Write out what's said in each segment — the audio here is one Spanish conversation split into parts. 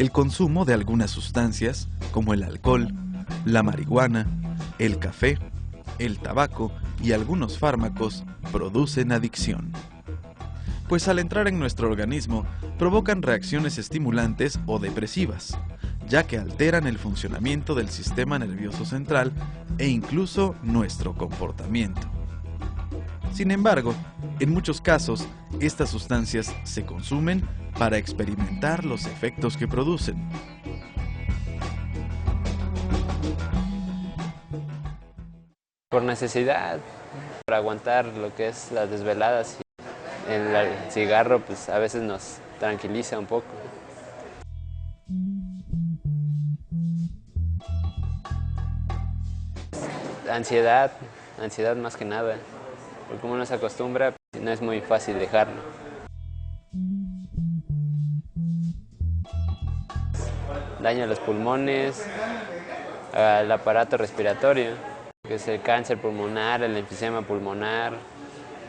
El consumo de algunas sustancias, como el alcohol, la marihuana, el café, el tabaco y algunos fármacos, producen adicción. Pues al entrar en nuestro organismo, provocan reacciones estimulantes o depresivas, ya que alteran el funcionamiento del sistema nervioso central e incluso nuestro comportamiento. Sin embargo, en muchos casos, estas sustancias se consumen para experimentar los efectos que producen. Por necesidad, para aguantar lo que es las desveladas. El cigarro pues a veces nos tranquiliza un poco. Ansiedad más que nada, porque como uno se acostumbra, no es muy fácil dejarlo. Daña los pulmones, al aparato respiratorio, que es el cáncer pulmonar, el enfisema pulmonar,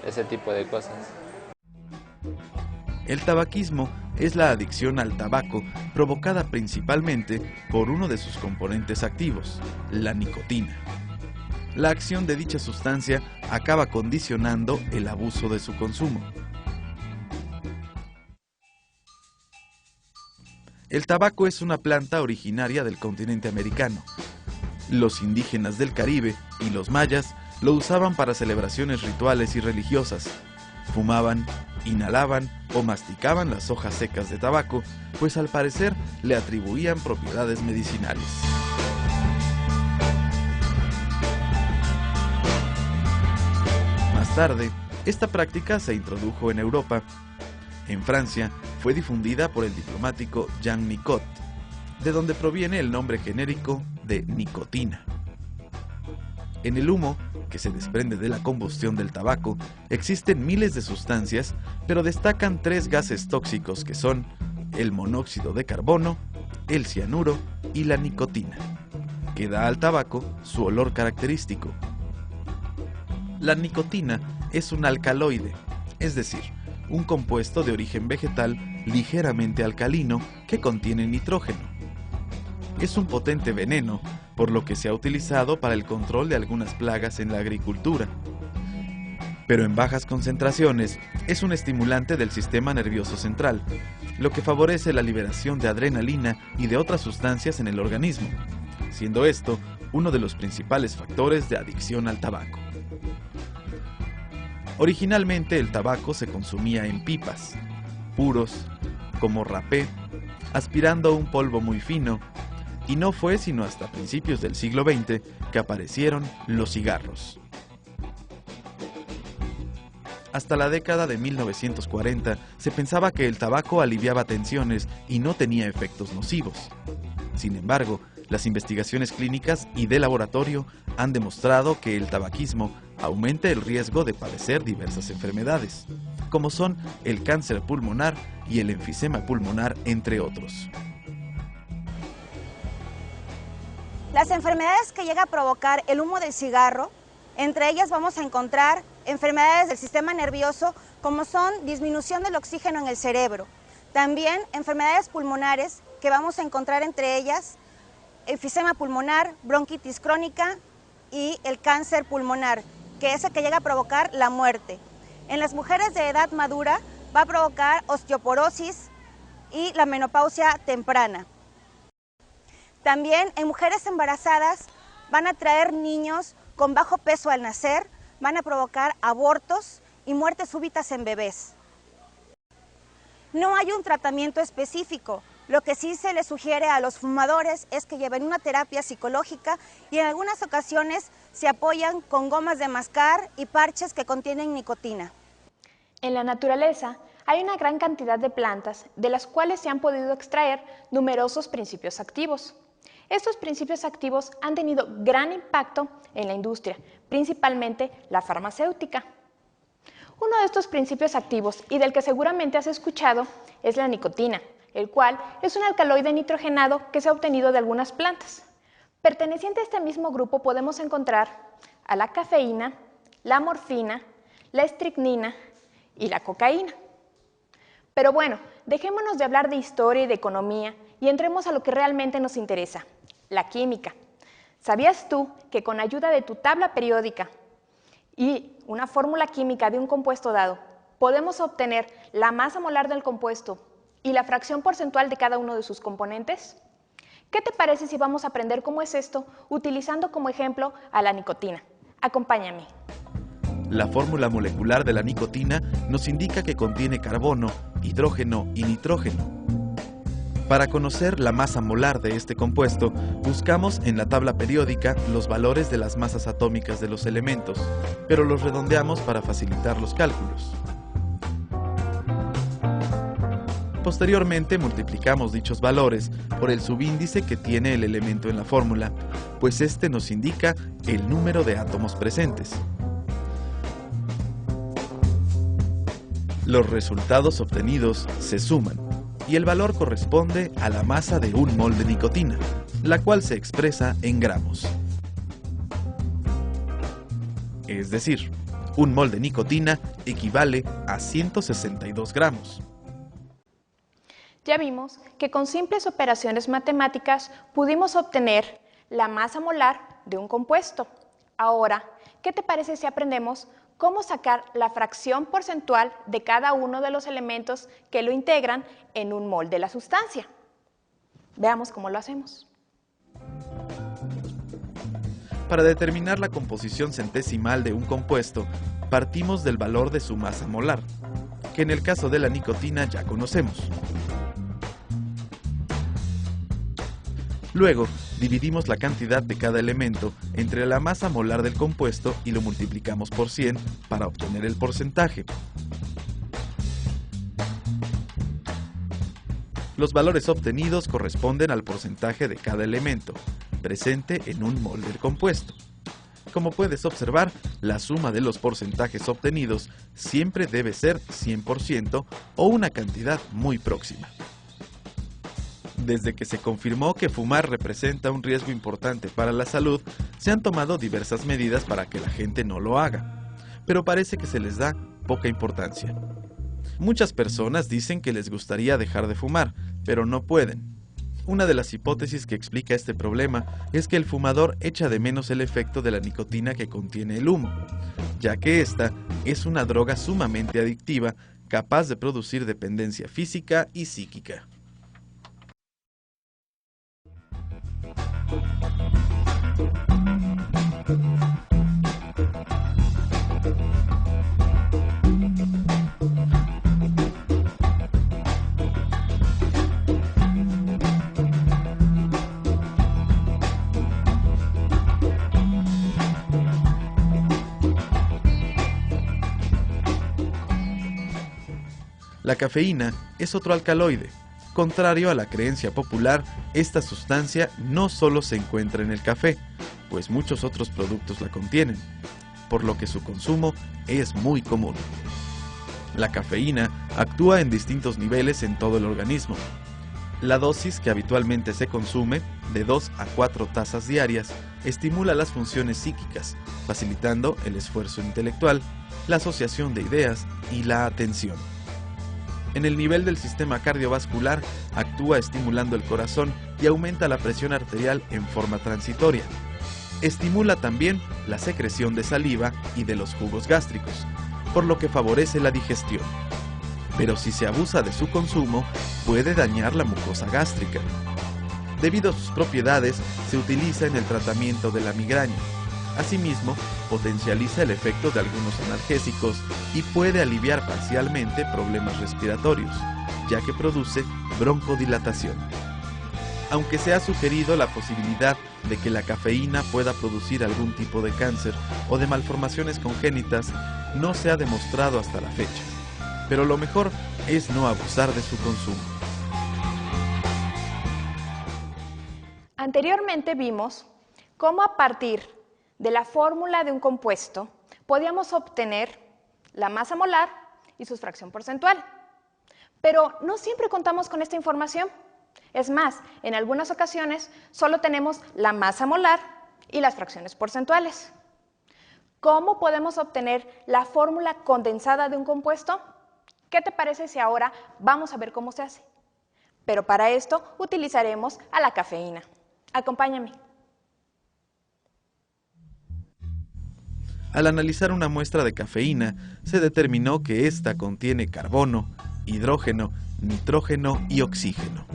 ese tipo de cosas. El tabaquismo es la adicción al tabaco provocada principalmente por uno de sus componentes activos, la nicotina. La acción de dicha sustancia acaba condicionando el abuso de su consumo. El tabaco es una planta originaria del continente americano. Los indígenas del Caribe y los mayas lo usaban para celebraciones rituales y religiosas. Fumaban, inhalaban o masticaban las hojas secas de tabaco, pues al parecer le atribuían propiedades medicinales. Más tarde, esta práctica se introdujo en Europa. En Francia fue difundida por el diplomático Jean Nicot, de donde proviene el nombre genérico de nicotina. En el humo que se desprende de la combustión del tabaco existen miles de sustancias, pero destacan 3 gases tóxicos que son el monóxido de carbono, el cianuro y la nicotina, que da al tabaco su olor característico. La nicotina es un alcaloide, es decir, un compuesto de origen vegetal ligeramente alcalino que contiene nitrógeno. Es un potente veneno, por lo que se ha utilizado para el control de algunas plagas en la agricultura. Pero en bajas concentraciones es un estimulante del sistema nervioso central, lo que favorece la liberación de adrenalina y de otras sustancias en el organismo, siendo esto uno de los principales factores de adicción al tabaco. Originalmente el tabaco se consumía en pipas, puros, como rapé, aspirando un polvo muy fino, y no fue sino hasta principios del siglo XX que aparecieron los cigarros. Hasta la década de 1940 se pensaba que el tabaco aliviaba tensiones y no tenía efectos nocivos. Sin embargo, las investigaciones clínicas y de laboratorio han demostrado que el tabaquismo aumenta el riesgo de padecer diversas enfermedades, como son el cáncer pulmonar y el enfisema pulmonar, entre otros. Las enfermedades que llega a provocar el humo del cigarro, entre ellas vamos a encontrar enfermedades del sistema nervioso como son disminución del oxígeno en el cerebro. También enfermedades pulmonares que vamos a encontrar entre ellas enfisema pulmonar, bronquitis crónica y el cáncer pulmonar, que es el que llega a provocar la muerte. En las mujeres de edad madura va a provocar osteoporosis y la menopausia temprana. También en mujeres embarazadas van a traer niños con bajo peso al nacer, van a provocar abortos y muertes súbitas en bebés. No hay un tratamiento específico. Lo que sí se les sugiere a los fumadores es que lleven una terapia psicológica y en algunas ocasiones se apoyan con gomas de mascar y parches que contienen nicotina. En la naturaleza hay una gran cantidad de plantas de las cuales se han podido extraer numerosos principios activos. Estos principios activos han tenido gran impacto en la industria, principalmente la farmacéutica. Uno de estos principios activos, y del que seguramente has escuchado, es la nicotina, el cual es un alcaloide nitrogenado que se ha obtenido de algunas plantas. Perteneciente a este mismo grupo podemos encontrar a la cafeína, la morfina, la estricnina y la cocaína. Pero bueno, dejémonos de hablar de historia y de economía y entremos a lo que realmente nos interesa, la química. ¿Sabías tú que con ayuda de tu tabla periódica y una fórmula química de un compuesto dado, podemos obtener la masa molar del compuesto y la fracción porcentual de cada uno de sus componentes? ¿Qué te parece si vamos a aprender cómo es esto utilizando como ejemplo a la nicotina? Acompáñame. La fórmula molecular de la nicotina nos indica que contiene carbono, hidrógeno y nitrógeno. Para conocer la masa molar de este compuesto, buscamos en la tabla periódica los valores de las masas atómicas de los elementos, pero los redondeamos para facilitar los cálculos. Posteriormente multiplicamos dichos valores por el subíndice que tiene el elemento en la fórmula, pues este nos indica el número de átomos presentes. Los resultados obtenidos se suman y el valor corresponde a la masa de 1 mol de nicotina, la cual se expresa en gramos. Es decir, 1 mol de nicotina equivale a 162 gramos. Ya vimos que con simples operaciones matemáticas pudimos obtener la masa molar de un compuesto. Ahora, ¿qué te parece si aprendemos cómo sacar la fracción porcentual de cada uno de los elementos que lo integran en 1 mol de la sustancia? Veamos cómo lo hacemos. Para determinar la composición centesimal de un compuesto, partimos del valor de su masa molar, que en el caso de la nicotina ya conocemos. Luego, dividimos la cantidad de cada elemento entre la masa molar del compuesto y lo multiplicamos por 100 para obtener el porcentaje. Los valores obtenidos corresponden al porcentaje de cada elemento, presente en 1 mol del compuesto. Como puedes observar, la suma de los porcentajes obtenidos siempre debe ser 100% o una cantidad muy próxima. Desde que se confirmó que fumar representa un riesgo importante para la salud, se han tomado diversas medidas para que la gente no lo haga, pero parece que se les da poca importancia. Muchas personas dicen que les gustaría dejar de fumar, pero no pueden. Una de las hipótesis que explica este problema es que el fumador echa de menos el efecto de la nicotina que contiene el humo, ya que esta es una droga sumamente adictiva, capaz de producir dependencia física y psíquica. La cafeína es otro alcaloide. Contrario a la creencia popular, esta sustancia no solo se encuentra en el café, pues muchos otros productos la contienen, por lo que su consumo es muy común. La cafeína actúa en distintos niveles en todo el organismo. La dosis que habitualmente se consume, de 2 a 4 tazas diarias, estimula las funciones psíquicas, facilitando el esfuerzo intelectual, la asociación de ideas y la atención. En el nivel del sistema cardiovascular, actúa estimulando el corazón y aumenta la presión arterial en forma transitoria. Estimula también la secreción de saliva y de los jugos gástricos, por lo que favorece la digestión. Pero si se abusa de su consumo, puede dañar la mucosa gástrica. Debido a sus propiedades, se utiliza en el tratamiento de la migraña. Asimismo, potencializa el efecto de algunos analgésicos y puede aliviar parcialmente problemas respiratorios, ya que produce broncodilatación. Aunque se ha sugerido la posibilidad de que la cafeína pueda producir algún tipo de cáncer o de malformaciones congénitas, no se ha demostrado hasta la fecha. Pero lo mejor es no abusar de su consumo. Anteriormente vimos cómo a partir de la fórmula de un compuesto podíamos obtener la masa molar y su fracción porcentual. Pero no siempre contamos con esta información. Es más, en algunas ocasiones solo tenemos la masa molar y las fracciones porcentuales. ¿Cómo podemos obtener la fórmula condensada de un compuesto? ¿Qué te parece si ahora vamos a ver cómo se hace? Pero para esto utilizaremos a la cafeína. Acompáñame. Al analizar una muestra de cafeína, se determinó que ésta contiene carbono, hidrógeno, nitrógeno y oxígeno.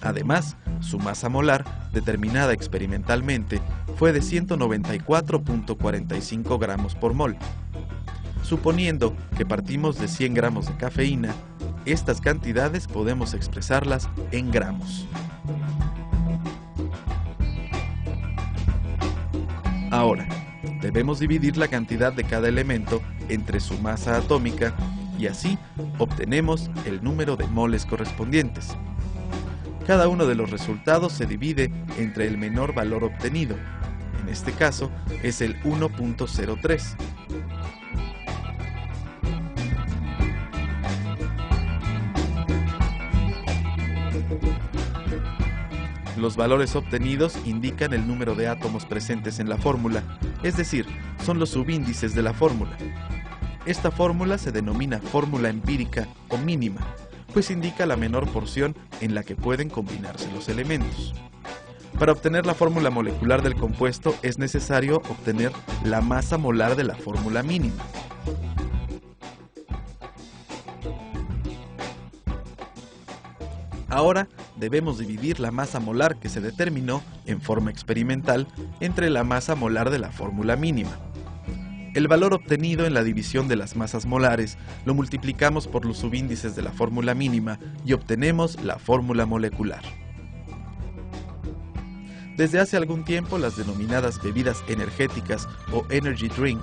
Además, su masa molar, determinada experimentalmente, fue de 194.45 gramos por mol. Suponiendo que partimos de 100 gramos de cafeína, estas cantidades podemos expresarlas en gramos. Ahora, debemos dividir la cantidad de cada elemento entre su masa atómica y así obtenemos el número de moles correspondientes. Cada uno de los resultados se divide entre el menor valor obtenido. En este caso es el 1.03. Los valores obtenidos indican el número de átomos presentes en la fórmula, es decir, son los subíndices de la fórmula. Esta fórmula se denomina fórmula empírica o mínima, pues indica la menor porción en la que pueden combinarse los elementos. Para obtener la fórmula molecular del compuesto es necesario obtener la masa molar de la fórmula mínima. Ahora debemos dividir la masa molar que se determinó en forma experimental entre la masa molar de la fórmula mínima. El valor obtenido en la división de las masas molares lo multiplicamos por los subíndices de la fórmula mínima y obtenemos la fórmula molecular. Desde hace algún tiempo las denominadas bebidas energéticas o energy drink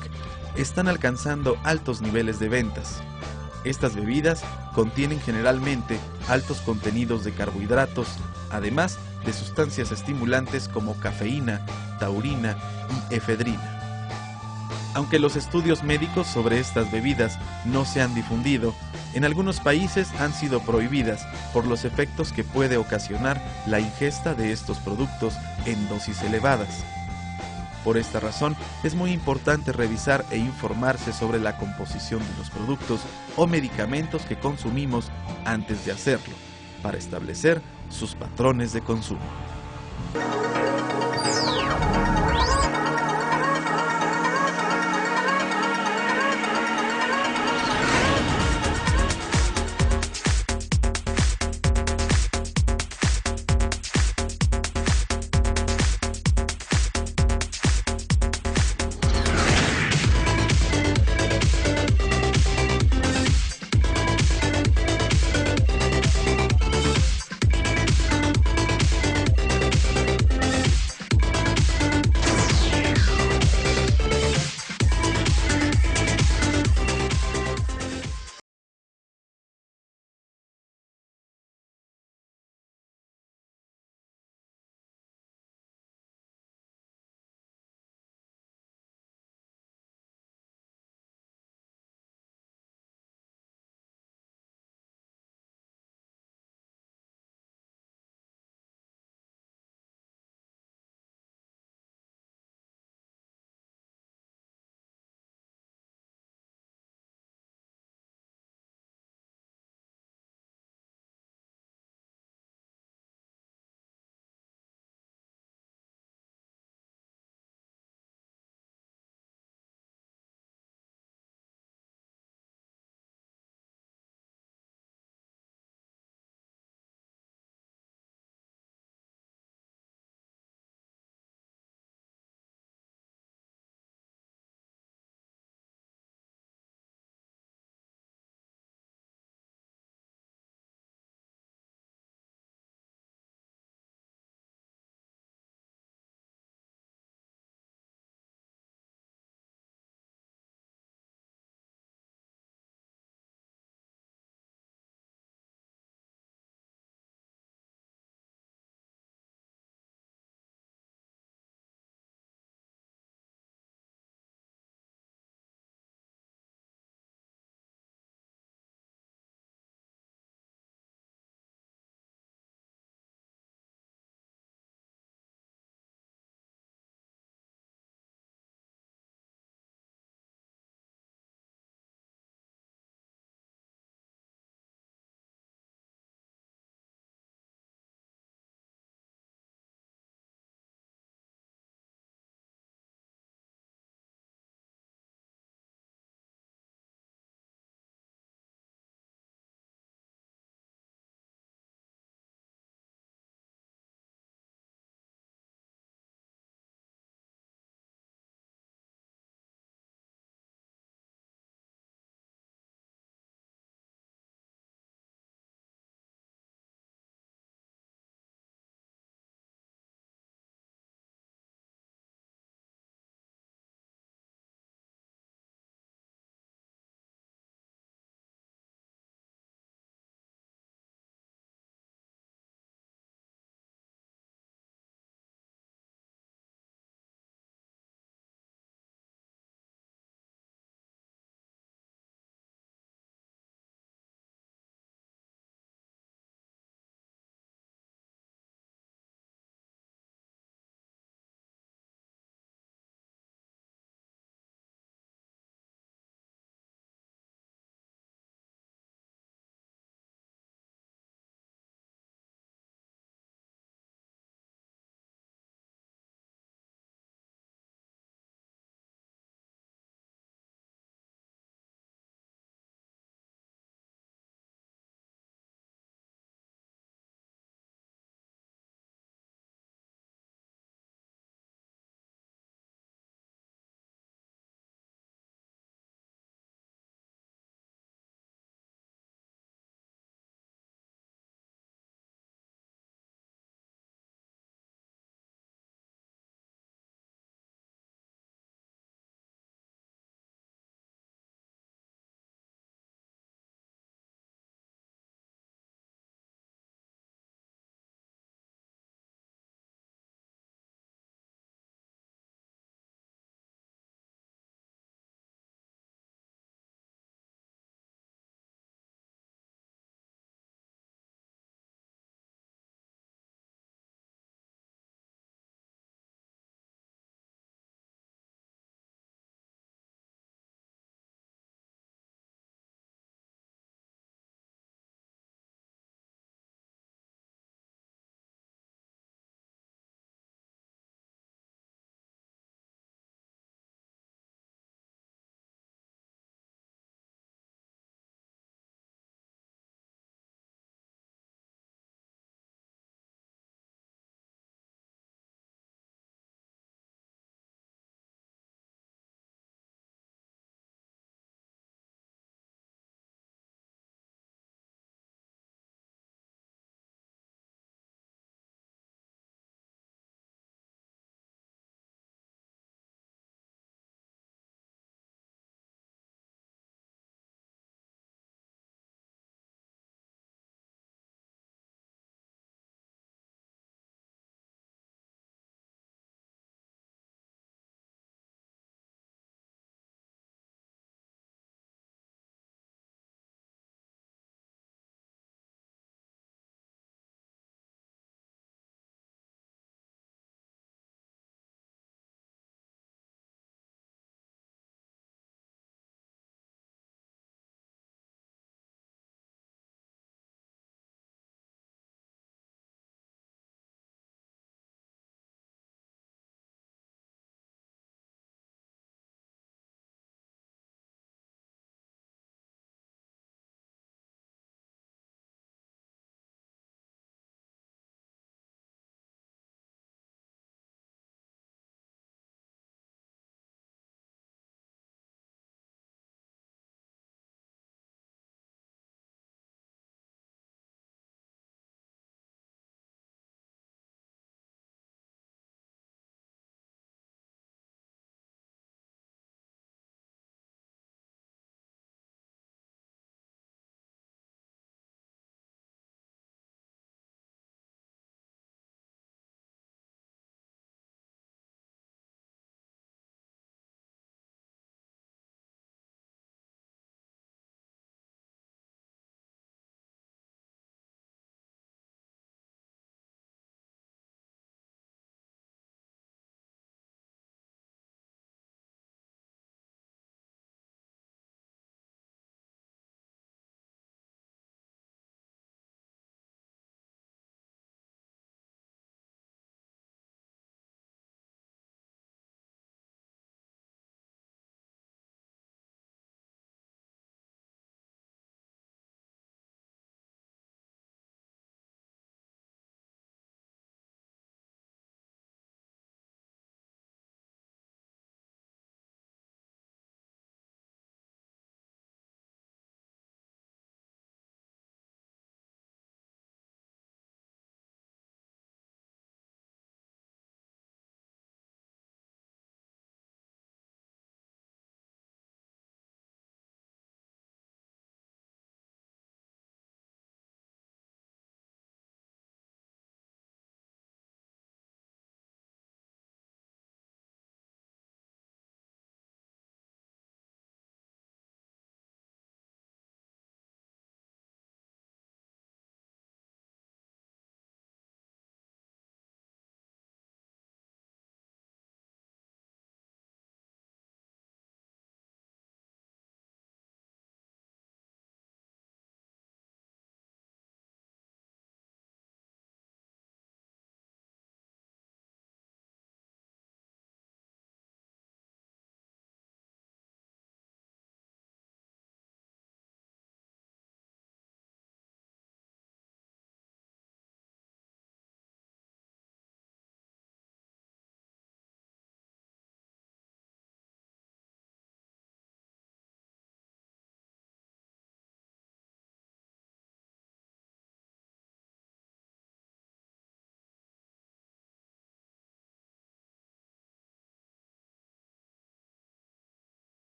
están alcanzando altos niveles de ventas. Estas bebidas contienen generalmente altos contenidos de carbohidratos, además de sustancias estimulantes como cafeína, taurina y efedrina. Aunque los estudios médicos sobre estas bebidas no se han difundido, en algunos países han sido prohibidas por los efectos que puede ocasionar la ingesta de estos productos en dosis elevadas. Por esta razón, es muy importante revisar e informarse sobre la composición de los productos o medicamentos que consumimos antes de hacerlo, para establecer sus patrones de consumo.